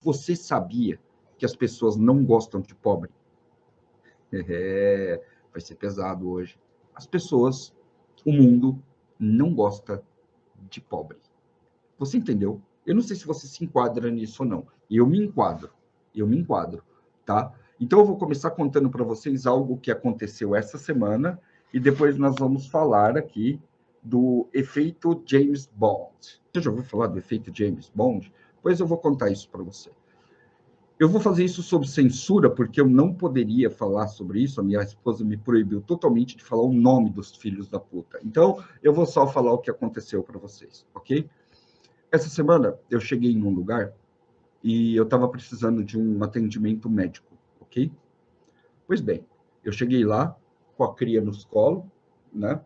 Você sabia que as pessoas não gostam de pobre? Vai ser pesado hoje. As pessoas, o mundo, não gosta de pobre. Você entendeu? Eu não sei se você se enquadra nisso ou não. Eu me enquadro, tá? Então eu vou começar contando para vocês algo que aconteceu essa semana e depois nós vamos falar aqui do efeito James Bond. Você já ouviu falar do efeito James Bond? Pois eu vou contar isso para você. Eu vou fazer isso sob censura, porque eu não poderia falar sobre isso. A minha esposa me proibiu totalmente de falar o nome dos filhos da puta. Então, eu vou só falar o que aconteceu para vocês, ok? Essa semana, eu cheguei em um lugar e eu estava precisando de um atendimento médico, ok? Pois bem, eu cheguei lá com a cria no colo, né?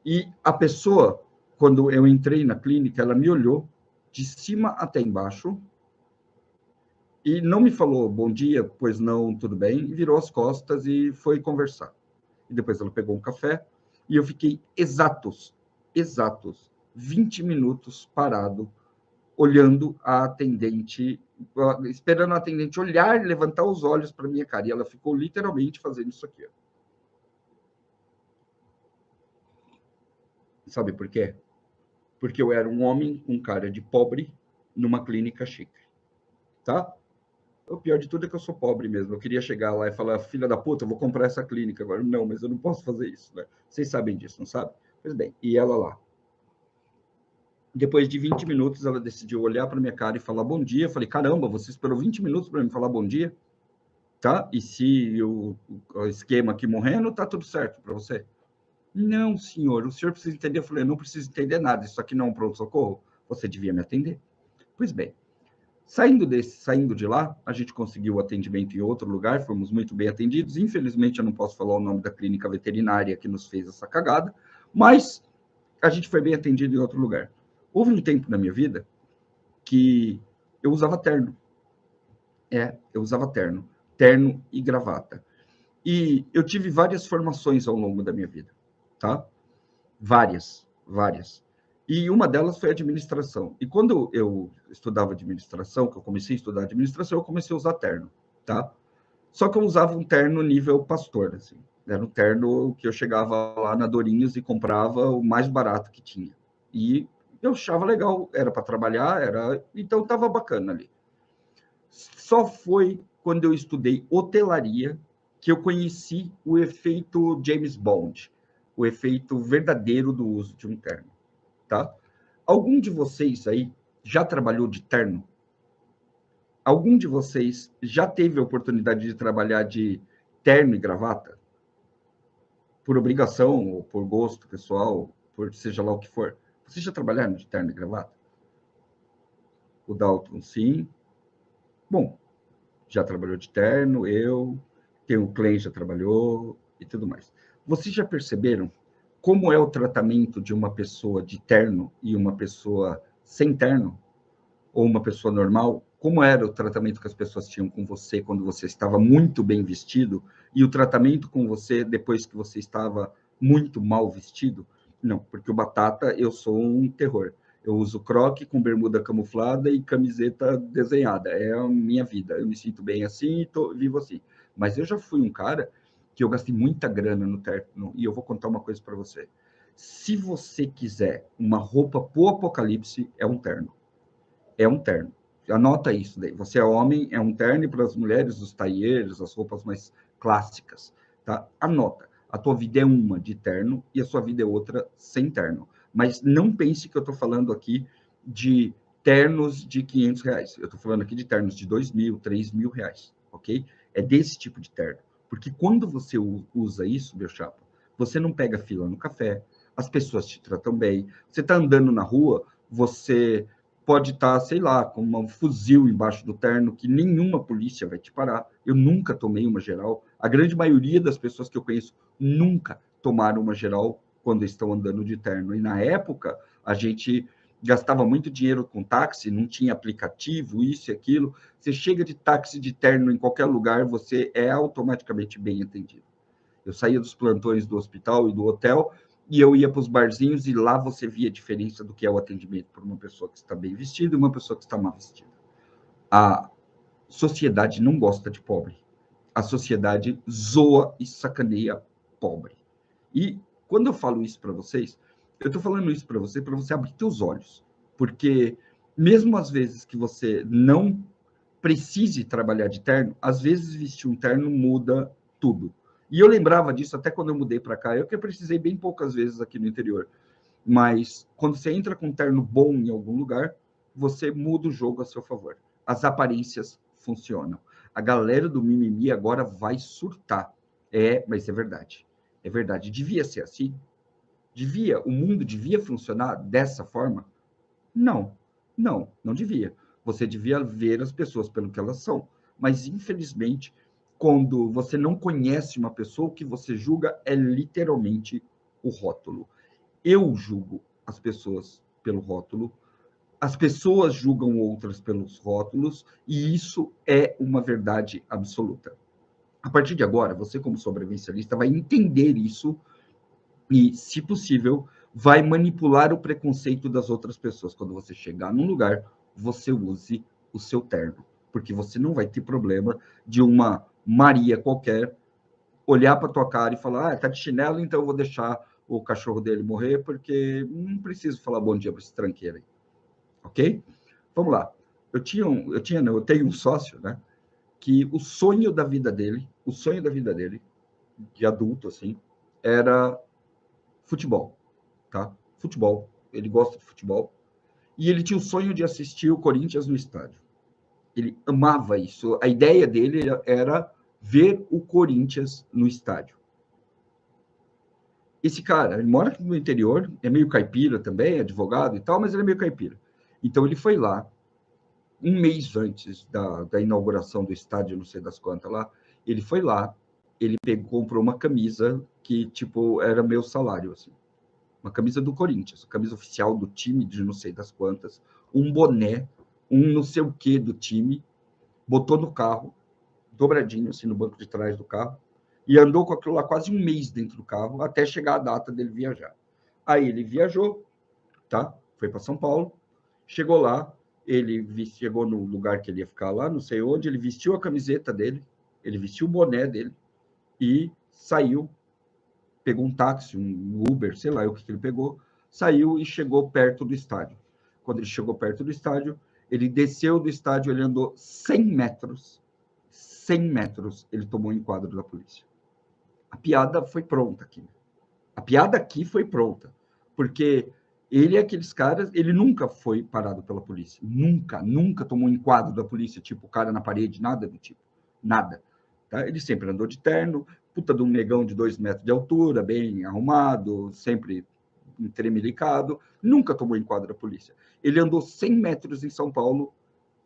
E a pessoa, quando eu entrei na clínica, ela me olhou de cima até embaixo e não me falou bom dia, pois não, tudo bem, e virou as costas e foi conversar. E depois ela pegou um café e eu fiquei exatos 20 minutos parado, olhando a atendente, esperando a atendente olhar, levantar os olhos para minha cara. E ela ficou literalmente fazendo isso aqui. Sabe por quê? Porque eu era um homem com cara de pobre numa clínica chique, tá? O pior de tudo é que eu sou pobre mesmo. Eu queria chegar lá e falar, filha da puta, eu vou comprar essa clínica agora. Não, mas eu não posso fazer isso, né? Vocês sabem disso, não sabem? Pois bem, e ela lá. Depois de 20 minutos, ela decidiu olhar para minha cara e falar bom dia. Eu falei, caramba, você esperou 20 minutos para me falar bom dia? Tá? E se o esquema aqui morrendo, tá tudo certo para você? Não, senhor, o senhor precisa entender. Eu falei, eu não preciso entender nada, isso aqui não é um pronto-socorro. Você devia me atender. Pois bem, saindo de lá, a gente conseguiu atendimento em outro lugar, fomos muito bem atendidos. Infelizmente, eu não posso falar o nome da clínica veterinária que nos fez essa cagada, mas a gente foi bem atendido em outro lugar. Houve um tempo na minha vida que eu usava terno. Eu usava terno e gravata. E eu tive várias formações ao longo da minha vida, tá? Várias. E uma delas foi administração. E quando eu estudava administração, que eu comecei a estudar administração, eu comecei a usar terno, tá? Só que eu usava um terno nível pastor, assim. Era um terno que eu chegava lá na Dorinhos e comprava o mais barato que tinha. E eu achava legal, era para trabalhar, então estava bacana ali. Só foi quando eu estudei hotelaria que eu conheci o efeito James Bond, o efeito verdadeiro do uso de um terno, tá? Algum de vocês aí já trabalhou de terno? Algum de vocês já teve a oportunidade de trabalhar de terno e gravata? Por obrigação, ou por gosto pessoal, por seja lá o que for. Vocês já trabalharam de terno e gravata? O Dalton, sim. Bom, já trabalhou de terno, o Clem já trabalhou e tudo mais. Vocês já perceberam como é o tratamento de uma pessoa de terno e uma pessoa sem terno? Ou uma pessoa normal? Como era o tratamento que as pessoas tinham com você quando você estava muito bem vestido e o tratamento com você depois que você estava muito mal vestido? Não, porque o Batata, eu sou um terror. Eu uso croque com bermuda camuflada e camiseta desenhada. É a minha vida. Eu me sinto bem assim e vivo assim. Mas eu já fui um cara que eu gastei muita grana no terno. E eu vou contar uma coisa para você. Se você quiser uma roupa pro apocalipse, é um terno. É um terno. Anota isso daí. Você é homem, é um terno, e para as mulheres, os tailleuls, as roupas mais clássicas. Tá? Anota. A tua vida é uma de terno e a sua vida é outra sem terno. Mas não pense que eu estou falando aqui de ternos de R$ 500. Eu estou falando aqui de ternos de R$ 2.000, R$ 3.000, ok? É desse tipo de terno. Porque quando você usa isso, meu chapa, você não pega fila no café, as pessoas te tratam bem, você está andando na rua, você pode estar, sei lá, com um fuzil embaixo do terno que nenhuma polícia vai te parar. Eu nunca tomei uma geral. A grande maioria das pessoas que eu conheço nunca tomaram uma geral quando estão andando de terno. E na época, a gente gastava muito dinheiro com táxi, não tinha aplicativo, isso e aquilo. Você chega de táxi de terno em qualquer lugar, você é automaticamente bem atendido. Eu saía dos plantões do hospital e do hotel e eu ia para os barzinhos e lá você via a diferença do que é o atendimento por uma pessoa que está bem vestida e uma pessoa que está mal vestida. A sociedade não gosta de pobre. A sociedade zoa e sacaneia pobre. E quando eu falo isso para vocês, eu estou falando isso para você abrir seus olhos. Porque mesmo às vezes que você não precise trabalhar de terno, às vezes vestir um terno muda tudo. E eu lembrava disso até quando eu mudei para cá. Eu que precisei bem poucas vezes aqui no interior. Mas quando você entra com um terno bom em algum lugar, você muda o jogo a seu favor. As aparências funcionam. A galera do mimimi agora vai surtar. Mas é verdade. É verdade. Devia ser assim? O mundo devia funcionar dessa forma? Não, não devia. Você devia ver as pessoas pelo que elas são. Mas, infelizmente, quando você não conhece uma pessoa, o que você julga é literalmente o rótulo. Eu julgo as pessoas pelo rótulo, as pessoas julgam outras pelos rótulos, e isso é uma verdade absoluta. A partir de agora, você, como sobrevivencialista, vai entender isso e, se possível, vai manipular o preconceito das outras pessoas. Quando você chegar num lugar, você use o seu terno, porque você não vai ter problema de uma Maria qualquer olhar para tua cara e falar, tá de chinelo, então eu vou deixar o cachorro dele morrer, porque não preciso falar bom dia para esse tranqueiro aí, ok? Vamos lá. Eu tenho um sócio, né, que o sonho da vida dele, de adulto, assim, era futebol, tá? Futebol. Ele gosta de futebol. E ele tinha o sonho de assistir o Corinthians no estádio. Ele amava isso. A ideia dele era ver o Corinthians no estádio. Esse cara, ele mora no interior, é meio caipira também, advogado e tal, mas ele é meio caipira. Então ele foi lá, um mês antes da inauguração do estádio, não sei das quantas lá, ele foi lá, ele comprou uma camisa que, tipo, era meu salário, assim. Uma camisa do Corinthians, a camisa oficial do time de não sei das quantas, um boné, um não sei o que do time, botou no carro, dobradinho, assim, no banco de trás do carro, e andou com aquilo lá quase um mês dentro do carro, até chegar a data dele viajar. Aí ele viajou, tá? Foi para São Paulo, chegou lá, chegou no lugar que ele ia ficar lá, não sei onde, ele vestiu a camiseta dele, ele vestiu o boné dele e saiu, pegou um táxi, um Uber, sei lá o que ele pegou, saiu e chegou perto do estádio. Quando ele chegou perto do estádio, ele desceu do estádio, ele andou 100 metros, ele tomou um enquadro da polícia. A piada foi pronta aqui. A piada aqui foi pronta, porque ele é aqueles caras, ele nunca foi parado pela polícia, nunca tomou um enquadro da polícia, tipo cara na parede, nada do tipo, nada. Tá? Ele sempre andou de terno, puta de um negão de 2 metros de altura, bem arrumado, sempre entremelicado, nunca tomou enquadro da polícia. Ele andou 100 metros em São Paulo,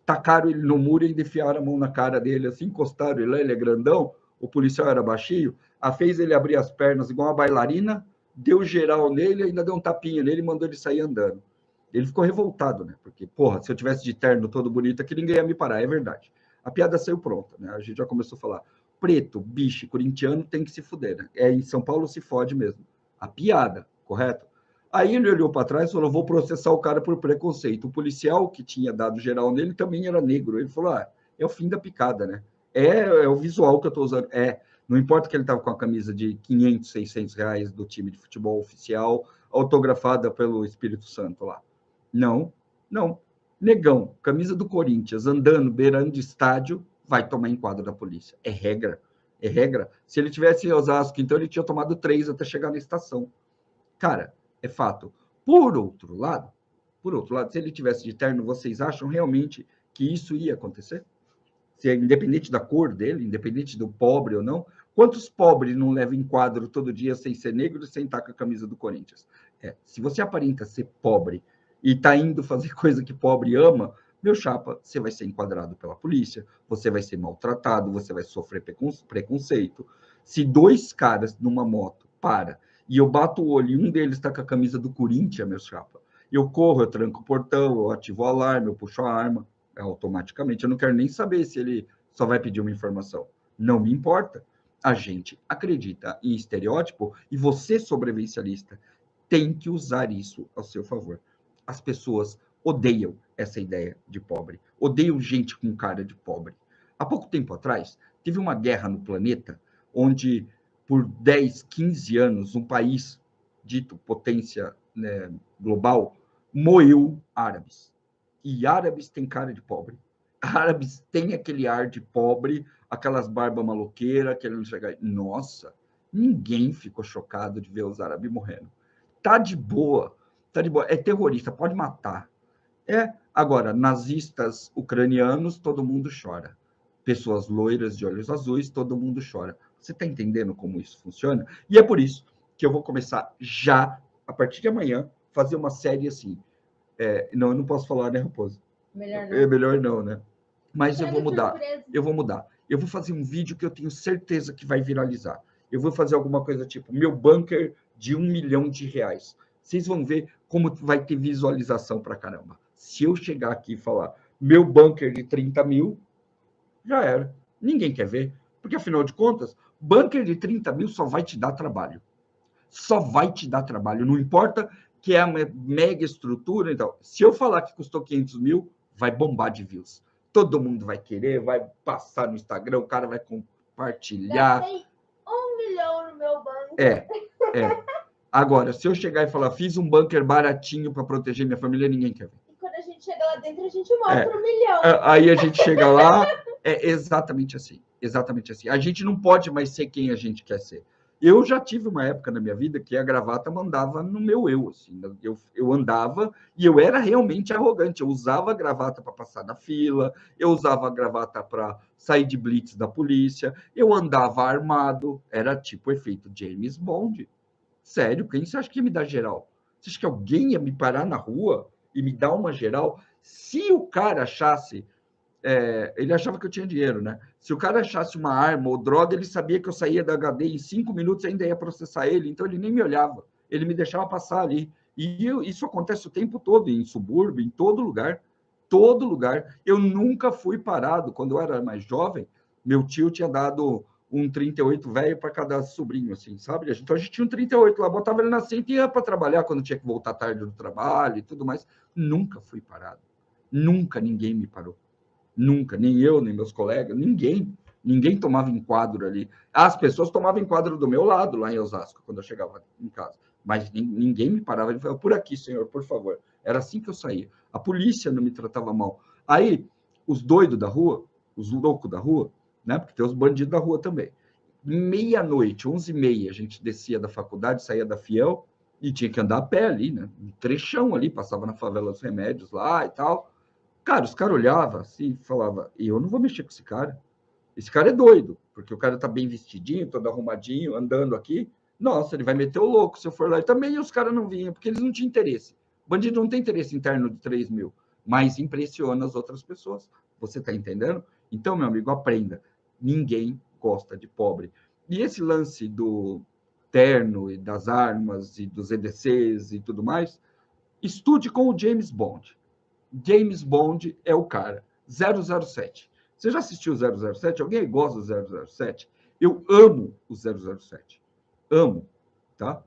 tacaram ele no muro e enfiaram a mão na cara dele, assim, encostaram ele lá, ele é grandão, o policial era baixinho, fez ele abrir as pernas igual uma bailarina, deu geral nele, ainda deu um tapinha nele e mandou ele sair andando. Ele ficou revoltado, né? Porque, porra, se eu tivesse de terno todo bonito aqui, ninguém ia me parar, é verdade. A piada saiu pronta, né? A gente já começou a falar. Preto, bicho, corintiano tem que se fuder, né? Em São Paulo se fode mesmo. A piada, correto? Aí ele olhou para trás e falou: vou processar o cara por preconceito. O policial que tinha dado geral nele também era negro. Ele falou: é o fim da picada, né? É o visual que eu estou usando. Não importa que ele estava com a camisa de 500, 600 reais do time de futebol oficial, autografada pelo Espírito Santo lá. Não, não. Negão, camisa do Corinthians, andando, beirando de estádio, vai tomar enquadro da polícia. É regra. É regra. Se ele tivesse em Osasco, então ele tinha tomado 3 até chegar na estação. Cara, é fato. Por outro lado, se ele tivesse de terno, vocês acham realmente que isso ia acontecer? Se é independente da cor dele, independente do pobre ou não, quantos pobres não levam em quadro todo dia sem ser negro e sem estar com a camisa do Corinthians? Se você aparenta ser pobre e está indo fazer coisa que pobre ama, meu chapa, você vai ser enquadrado pela polícia, você vai ser maltratado, você vai sofrer preconceito. Se 2 caras numa moto para e eu bato o olho e um deles está com a camisa do Corinthians, meu chapa, eu corro, eu tranco o portão, eu ativo o alarme, eu puxo a arma, automaticamente. Eu não quero nem saber se ele só vai pedir uma informação. Não me importa. A gente acredita em estereótipo e você, sobrevivencialista, tem que usar isso ao seu favor. As pessoas odeiam essa ideia de pobre, odeiam gente com cara de pobre. Há pouco tempo atrás, teve uma guerra no planeta onde, por 10, 15 anos, um país dito potência, né, global moeu árabes. E árabes têm cara de pobre. Árabes têm aquele ar de pobre, aquelas barbas maloqueiras, querendo chegar. Nossa, ninguém ficou chocado de ver os árabes morrendo. Tá de boa, tá de boa. É terrorista, pode matar. Agora, nazistas ucranianos, todo mundo chora. Pessoas loiras de olhos azuis, todo mundo chora. Você está entendendo como isso funciona? E é por isso que eu vou começar já, a partir de amanhã, fazer uma série assim. Não, eu não posso falar, né, Raposo? Melhor não. É melhor não, né? Mas eu vou mudar. Eu vou mudar. Eu vou fazer um vídeo que eu tenho certeza que vai viralizar. Eu vou fazer alguma coisa tipo meu bunker de R$1 milhão. Vocês vão ver como vai ter visualização pra caramba. Se eu chegar aqui e falar meu bunker de 30 mil, já era. Ninguém quer ver. Porque, afinal de contas, bunker de 30 mil só vai te dar trabalho. Só vai te dar trabalho. Não importa que é uma mega estrutura. Então, se eu falar que custou 500 mil, vai bombar de views. Todo mundo vai querer, vai passar no Instagram, o cara vai compartilhar. Gastei 1 milhão no meu banco. É. Agora, se eu chegar e falar, fiz um bunker baratinho para proteger minha família, ninguém quer ver. E quando a gente chega lá dentro, a gente mostra 1 milhão. Aí a gente chega lá, é exatamente assim. Exatamente assim. A gente não pode mais ser quem a gente quer ser. Eu já tive uma época na minha vida que a gravata mandava no meu eu. Assim, eu andava e eu era realmente arrogante. Eu usava a gravata para passar na fila, eu usava a gravata para sair de blitz da polícia, eu andava armado. Era tipo efeito James Bond. Sério, quem você acha que ia me dar geral? Você acha que alguém ia me parar na rua e me dar uma geral? Se o cara achasse ele achava que eu tinha dinheiro, né? Se o cara achasse uma arma ou droga, ele sabia que eu saía da HD em 5 minutos e ainda ia processar ele, então ele nem me olhava, ele me deixava passar ali. E isso acontece o tempo todo, em subúrbio, em todo lugar. Todo lugar. Eu nunca fui parado. Quando eu era mais jovem, meu tio tinha dado um 38 velho para cada sobrinho, assim, sabe? Então a gente tinha um 38 lá, botava ele na cinta e ia para trabalhar quando tinha que voltar tarde do trabalho e tudo mais. Nunca fui parado. Nunca ninguém me parou. Nunca, nem eu, nem meus colegas, ninguém tomava enquadro ali. As pessoas tomavam enquadro do meu lado, lá em Osasco, quando eu chegava em casa. Mas ninguém me parava e falava, por aqui, senhor, por favor. Era assim que eu saía. A polícia não me tratava mal. Aí, os doidos da rua, os loucos da rua, né? Porque tem os bandidos da rua também. Meia-noite, 11h30, a gente descia da faculdade, saía da Fiel e tinha que andar a pé ali, né? Um trechão ali, passava na favela dos Remédios lá e tal. Cara, os caras olhavam assim e falavam, eu não vou mexer com esse cara. Esse cara é doido, porque o cara tá bem vestidinho, todo arrumadinho, andando aqui. Nossa, ele vai meter o louco se eu for lá. E também os caras não vinham, porque eles não tinham interesse. Bandido não tem interesse interno de 3 mil, mas impressiona as outras pessoas. Você tá entendendo? Então, meu amigo, aprenda. Ninguém gosta de pobre. E esse lance do terno e das armas e dos EDCs e tudo mais, estude com o James Bond. James Bond é o cara. 007. Você já assistiu o 007? Alguém gosta do 007? Eu amo o 007. Amo, tá?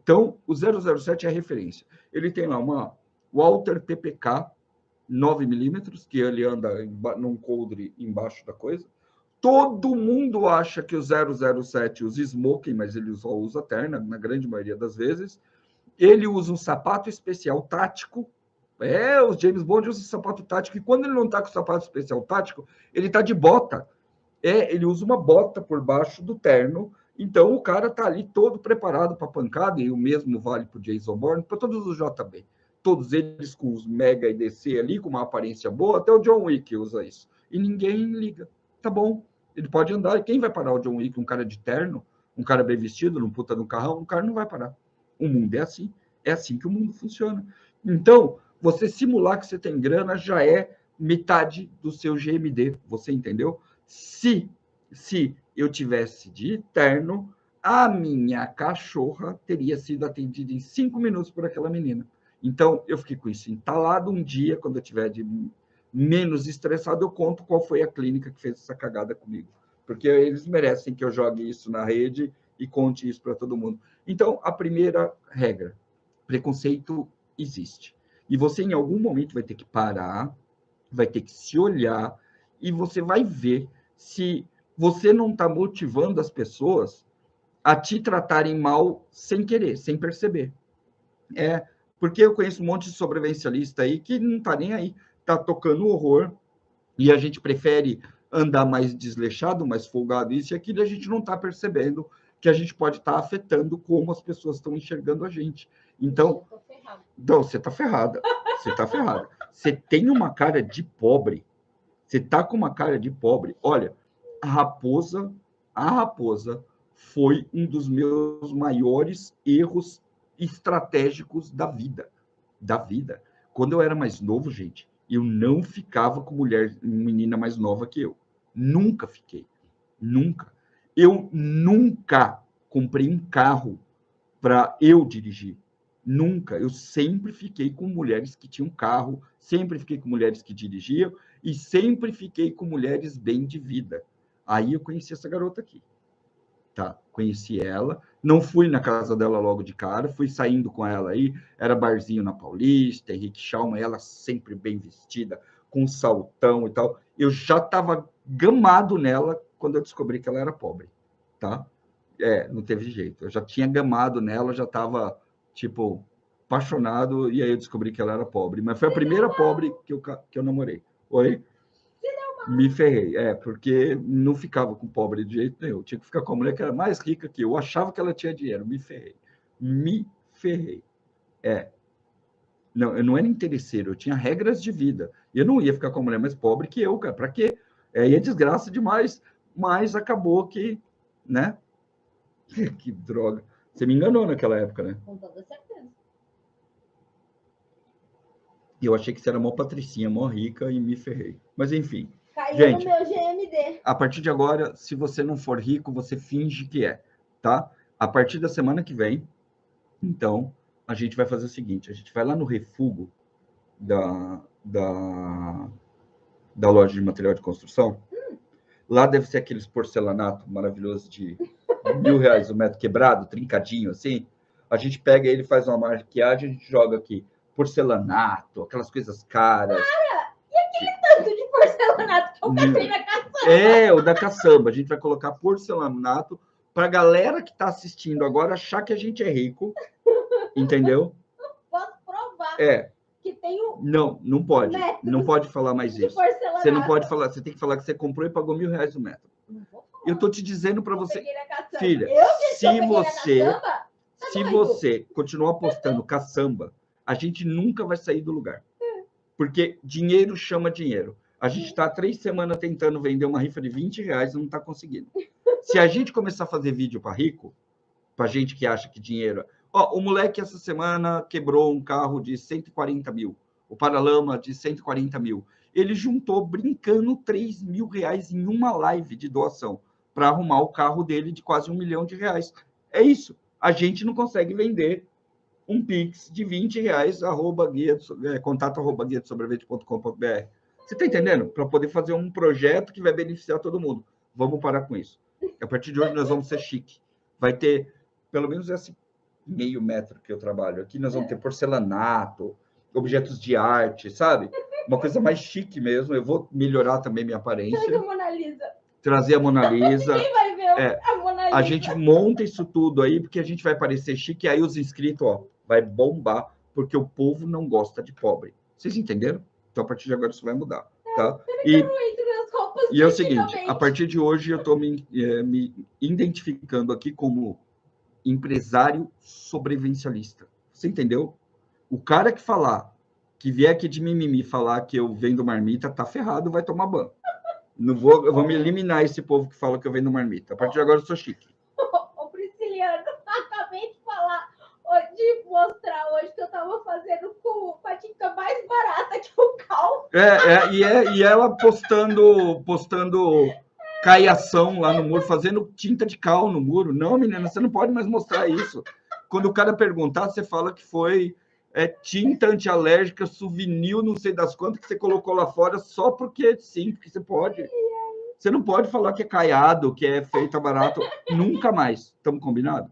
Então, o 007 é a referência. Ele tem lá uma Walter PPK 9mm, que ele anda num coldre embaixo da coisa. Todo mundo acha que o 007 usa smoking, mas ele só usa terna, na grande maioria das vezes. Ele usa um sapato especial tático. O James Bond usa sapato tático, e quando ele não está com sapato especial tático, ele está de bota. Ele usa uma bota por baixo do terno, então o cara está ali todo preparado para pancada, e o mesmo vale para o Jason Bourne, para todos os JB. Todos eles com os Mega e DC ali, com uma aparência boa, até o John Wick usa isso. E ninguém liga. Tá bom, ele pode andar, e quem vai parar o John Wick? Um cara de terno, um cara bem vestido, num puta no carrão, um cara não vai parar. O mundo é assim que o mundo funciona. Então, você simular que você tem grana já é metade do seu GMD, você entendeu? Se eu tivesse de terno, a minha cachorra teria sido atendida em 5 minutos por aquela menina. Então, eu fiquei com isso entalado. Um dia, quando eu tiver de menos estressado, eu conto qual foi a clínica que fez essa cagada comigo. Porque eles merecem que eu jogue isso na rede e conte isso para todo mundo. Então, a primeira regra, preconceito existe. E você, em algum momento, vai ter que parar, vai ter que se olhar, e você vai ver se você não está motivando as pessoas a te tratarem mal sem querer, sem perceber. Porque eu conheço um monte de sobrevivencialista aí que não está nem aí, está tocando horror, e a gente prefere andar mais desleixado, mais folgado, isso e aquilo, e a gente não está percebendo que a gente pode estar afetando como as pessoas estão enxergando a gente. Então, você está ferrada. Você está ferrada. Você tem uma cara de pobre. Você está com uma cara de pobre. Olha, a raposa foi um dos meus maiores erros estratégicos da vida. Quando eu era mais novo, gente, eu não ficava com menina mais nova que eu. Nunca fiquei. Nunca. Eu nunca comprei um carro para eu dirigir. Nunca. Eu sempre fiquei com mulheres que tinham carro, sempre fiquei com mulheres que dirigiam e sempre fiquei com mulheres bem de vida. Aí eu conheci essa garota aqui. Tá, conheci ela, não fui na casa dela logo de cara, fui saindo com ela aí, era barzinho na Paulista, Henrique Schalman, ela sempre bem vestida, com saltão e tal. Eu já estava gamado nela quando eu descobri que ela era pobre, tá? Não teve jeito. Eu já tinha gamado nela, já estava, tipo, apaixonado, e aí eu descobri que ela era pobre. Mas foi a primeira pobre que eu namorei. Oi? Me ferrei, porque não ficava com pobre de jeito nenhum. Eu tinha que ficar com a mulher que era mais rica que eu. Achava que ela tinha dinheiro. Me ferrei. Não, eu não era interesseiro, eu tinha regras de vida. E eu não ia ficar com a mulher mais pobre que eu, cara. Para quê? E é desgraça demais. Mas acabou que, né? Que droga. Você me enganou naquela época, né? Com toda certeza. E eu achei que você era mó patricinha, mó rica, e me ferrei. Mas enfim. Caiu gente, no meu GMD. A partir de agora, se você não for rico, você finge que é, tá? A partir da semana que vem, então, a gente vai fazer o seguinte, a gente vai lá no refugo da loja de material de construção. Lá deve ser aqueles porcelanato maravilhoso de R$1.000 o metro quebrado, trincadinho assim. A gente pega ele, faz uma maquiagem, a gente joga aqui porcelanato, aquelas coisas caras. E aquele tanto de porcelanato que eu comprei na caçamba? O da caçamba. A gente vai colocar porcelanato para a galera que está assistindo agora achar que a gente é rico, entendeu? Posso provar que tem um... Não pode. Não pode falar mais isso. Você não pode falar, você tem que falar que você comprou e pagou R$1.000 o metro. Eu tô te dizendo para você, filha, se você continuar apostando caçamba, a gente nunca vai sair do lugar. Porque dinheiro chama dinheiro. A gente está 3 semanas tentando vender uma rifa de R$20 e não está conseguindo. Se a gente começar a fazer vídeo para rico, para gente que acha que dinheiro... o moleque essa semana quebrou um carro de 140 mil, o Paralama de 140 mil. Ele juntou, brincando, R$3.000 em uma live de doação para arrumar o carro dele de quase R$1 milhão. É isso. A gente não consegue vender um Pix de R$20, contato@guiadesobrevivente.com.br. Você está entendendo? Para poder fazer um projeto que vai beneficiar todo mundo. Vamos parar com isso. A partir de hoje nós vamos ser chique. Vai ter, pelo menos esse meio metro que eu trabalho aqui, nós vamos ter porcelanato, objetos de arte, sabe? Uma coisa mais chique mesmo. Eu vou melhorar também minha aparência. Trazer a Mona Lisa. Ninguém vai ver a Mona Lisa. A gente monta isso tudo aí, porque a gente vai parecer chique, e aí os inscritos, vai bombar, porque o povo não gosta de pobre. Vocês entenderam? Então, a partir de agora, isso vai mudar, tá? E é o seguinte, a partir de hoje, eu estou me identificando aqui como empresário sobrevivencialista. Você entendeu? O cara que vier aqui de mimimi falar que eu vendo marmita, tá ferrado, vai tomar banho. Eu vou me eliminar esse povo que fala que eu vendo marmita. A partir de agora, eu sou chique. Ô, Prisciliano, acabei de mostrar hoje que eu tava fazendo com a tinta mais barata que o cal. E ela postando caiação lá no muro, fazendo tinta de cal no muro. Não, menina, você não pode mais mostrar isso. Quando o cara perguntar, você fala que foi tinta antialérgica, souvenir, não sei das quantas, que você colocou lá fora só porque sim, porque você pode. Você não pode falar que é caiado, que é feito barato. Nunca mais. Estamos combinados?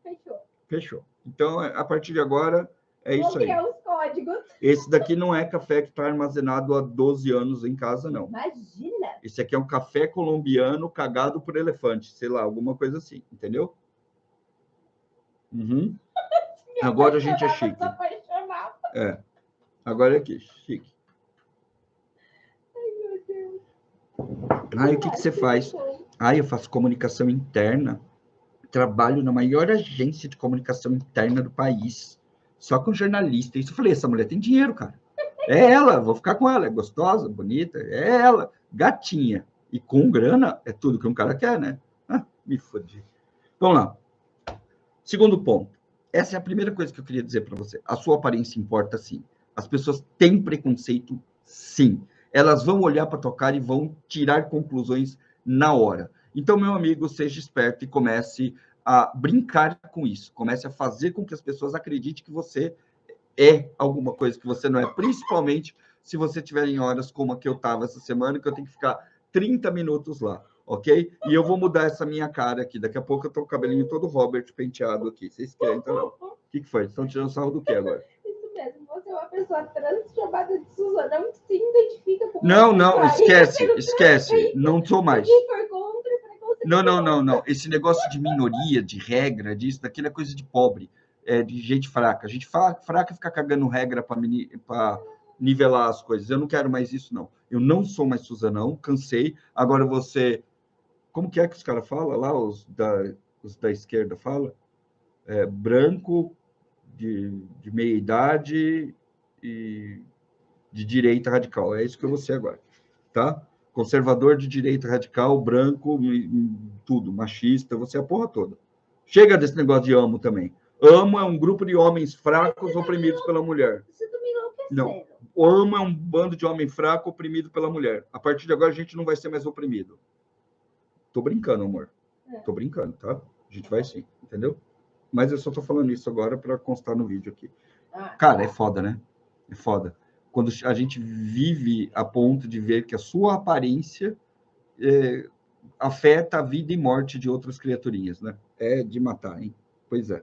Fechou. Fechou. Então, a partir de agora, é isso aí. Vou criar os códigos. Esse daqui não é café que está armazenado há 12 anos em casa, não. Imagina! Esse aqui é um café colombiano cagado por elefante, sei lá, alguma coisa assim, entendeu? Uhum. Agora a gente é chique. É. Agora é aqui, chique. Ai, meu Deus. Ai, o que você faz? Ai, eu faço comunicação interna. Trabalho na maior agência de comunicação interna do país. Só com jornalista. Isso eu falei, essa mulher tem dinheiro, cara. É ela, vou ficar com ela. É gostosa, bonita, é ela. Gatinha. E com grana, é tudo que um cara quer, né? Ah, me fodi. Vamos lá. Segundo ponto. Essa é a primeira coisa que eu queria dizer para você. A sua aparência importa, sim. As pessoas têm preconceito, sim. Elas vão olhar para tua cara e vão tirar conclusões na hora. Então, meu amigo, seja esperto e comece a brincar com isso. Comece a fazer com que as pessoas acreditem que você é alguma coisa que você não é, principalmente se você tiver em horas como a que eu estava essa semana, que eu tenho que ficar 30 minutos lá, ok? E eu vou mudar essa minha cara aqui. Daqui a pouco eu tô com o cabelinho todo Robert penteado aqui. Vocês querem, então não. O que foi? Estão tirando sarro do que agora? Isso mesmo, você é uma pessoa trans chamada de Suzana, não se identifica como Não, esquece. Não sou mais. Não. Esse negócio de minoria, de regra, disso, daquilo é coisa de pobre, de gente fraca. Gente fraca fica cagando regra para nivelar as coisas. Eu não quero mais isso, não. Eu não sou mais Suzanão, cansei. Agora você... Como que é que os caras falam lá, os da esquerda falam? Branco, de meia idade e de direita radical. É isso que eu vou ser agora, tá? Conservador de direita radical, branco, tudo, machista, você é a porra toda. Chega desse negócio de amo também. Amo é um grupo de homens fracos oprimidos pela mulher. Você tá me enlouquecendo. Não. O amo é um bando de homem fraco oprimido pela mulher. A partir de agora a gente não vai ser mais oprimido. Tô brincando, amor. Tô brincando, tá? A gente vai sim, entendeu? Mas eu só tô falando isso agora para constar no vídeo aqui. Cara, é foda, né? É foda. Quando a gente vive a ponto de ver que a sua aparência afeta a vida e morte de outras criaturinhas, né? É de matar, hein? Pois é.